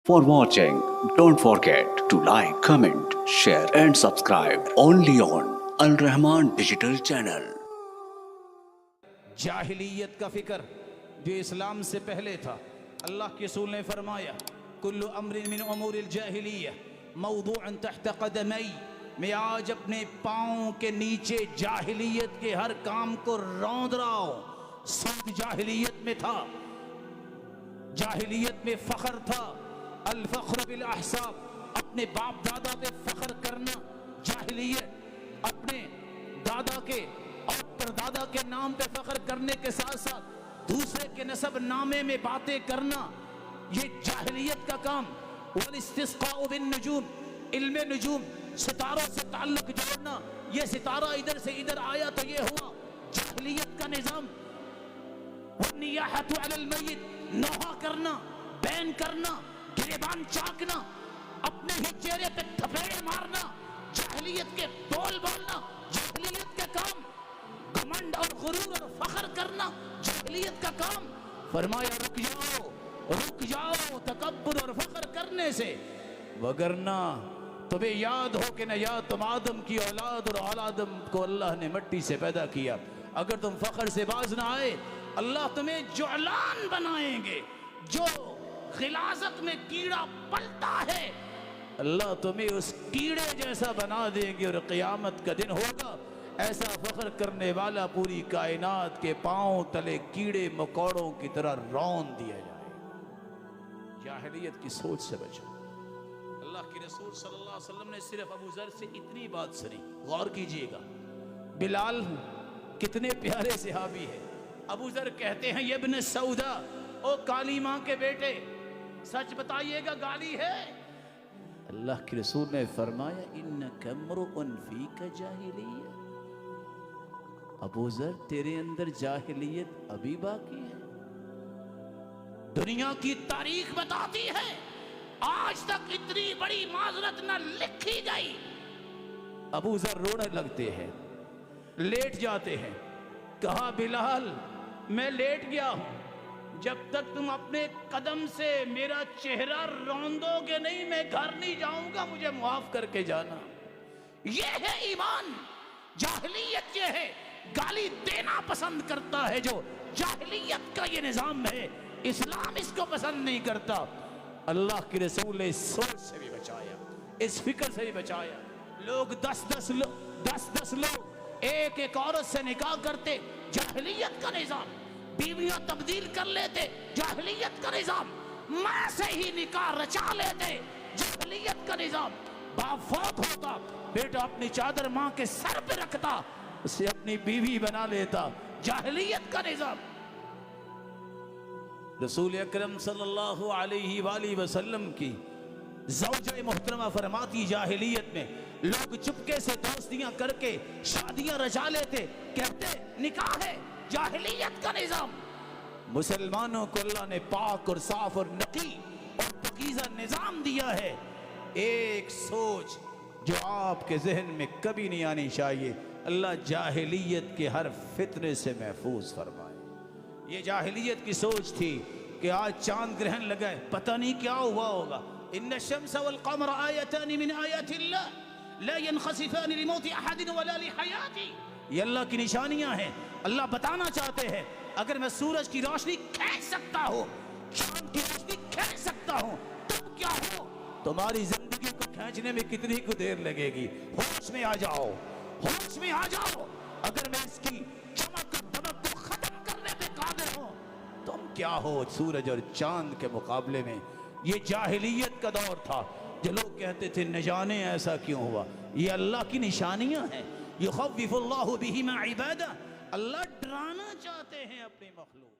For watching, don't forget to like, comment, share and subscribe only on Al Rahman Digital Channel. जाहिलियत का फिक्र जो इस्लाम से पहले था, अल्लाह के रसूल ने फरमाया कुल्लु अम्रिन मिन उमूरिल जाहिलिया मौदूअन तहत क़दमई। मैं आज अपने पाँव के नीचे जाहिलियत के हर काम को रौंद रहा हूँ। सूद जाहिलियत में था, जाहिलियत में फ़ख्र था, अल फ़ख्र बिल अहसाब, अपने बाप दादा पे फ़ख्र करना जाहिलियत, अपने दादा के और परदादा के नाम पे फ़ख्र करने के साथ साथ दूसरे के नसब नामे में बातें करना, ये जाहिलियत का काम। वल इस्तिस्क़ाउ बिन नुजूम, इल्मे नुजूम, सितारों से ताल्लुक जोड़ना, ये सितारा इधर से इधर आया तो ये हुआ, जाहिलियत का निज़ाम। वन्नियाहतु अलल मय्यित, नौहा करना, बैन करना, गिरेबान चाकना, अपने ही चेहरे पे थपेड़े मारना, जाहिलियत के बोल बोलना, जाहिलियत के काम। घमंड और गुरूर और फख्र करना, जाहिलियत का काम। फरमाया रुक जाओ तकब्बुर और फख्र करने से, वगरना तुम्हें याद हो कि न याद तुम आदम की औलाद, और औलादम को अल्लाह ने मिट्टी से पैदा किया। अगर तुम फख्र से बाज ना आए, अल्लाह तुम्हें जुअलान बनाएंगे। जो गिलाजत में कीड़ा पलता है, अल्लाह तुम्हें उस कीड़े जैसा बना देंगे। और क़यामत का दिन होगा, ऐसा फख्र करने वाला पूरी कायनात के पांव तले कीड़े मकोड़ों की तरह रौंद दिया जाए। जाहिलियत की सोच से बचो। अल्लाह के रसूल सल्लल्लाहु अलैहि वसल्लम ने सिर्फ अबू ज़र से इतनी बात सुनी, गौर कीजिएगा। बिलाल कितने प्यारे सहाबी है। अबू ज़र कहते हैं ये इब्न सऊदा, ओ काली माँ के बेटे, सच बताइएगा गाली है? अल्लाह के रसूल ने फरमाया इन्नका इम्रुउन फीका जाहिलिय्या, अबू ज़र तेरे अंदर जाहिलियत अभी बाकी है। दुनिया की तारीख बताती है आज तक इतनी बड़ी माजरत न लिखी गई। अबू ज़र रोने लगते हैं, लेट जाते हैं। कहा बिलाल मैं लेट गया हूं, जब तक तुम अपने कदम से मेरा चेहरा रौंदोगे नहीं मैं घर नहीं जाऊंगा, मुझे माफ करके जाना। ये है ईमान। जाहिलियत ये है, गाली देना पसंद करता है जो जाहिलियत का ये निजाम है। इस्लाम इसको पसंद नहीं करता। अल्लाह के रसूल ने इस सोच से भी बचाया, इस फिक्र से भी बचाया। लोग 10-10 लोग एक एक औरत से निकाह करते, जाहिलियत का निजाम। बीवियां तब्दील कर लेते, जाहिलियत का निजाम। मां से ही निकाह रचा लेते, जाहिलियत का निजाम। बाप फौत होता, बेटा अपनी चादर मां के सर पे रखता, उसे अपनी बीवी बना लेता, जाहिलियत का निजाम। रसूल अकरम सल्लल्लाहु अलैहि वसल्लम की ज़ौजा मोहतरमा फरमाती जाहिलियत में लोग चुपके से दोस्तियां करके शादियां रचा लेते, कहते निकाह है, जाहिलियत का निजाम। मुसलमानों को अल्लाह ने पाक और साफ और नकी और पकीज़ा निजाम दिया है। एक सोच जो आपके जहन में कभी नहीं आनी चाहिए, अल्लाह जाहिलियत के हर फितने से महफूज फरमाए। ये जाहिलियत की सोच थी कि आज चांद ग्रहण लगा है, पता नहीं क्या हुआ होगा। इन्न शम्स वल क़मर आयतानि मिन आयातिल्लाह ला यनख़सिफ़ानि लिमौति अहदिन वला लिहयाति। ये अल्लाह की निशानियां हैं। अल्लाह बताना चाहते हैं अगर मैं सूरज की रोशनी खींच सकता हूँ, चांद की रोशनी खींच सकता हूँ, तुम क्या हो? तुम्हारी जिंदगी को खींचने में कितनी को देर लगेगी? होश में आ जाओ, होश में आ जाओ। अगर मैं इसकी चमक और दमक को खत्म करने पे कादिर हूँ, तुम क्या हो सूरज और चांद के मुकाबले में? ये जाहिलियत का दौर था जो लोग कहते थे न जाने ऐसा क्यों हुआ। ये अल्लाह की निशानियां हैं। युख़व्विफ़ुल्लाहु बिहिमा इबादा, अल्लाह डराना चाहते हैं अपनी मखलूक।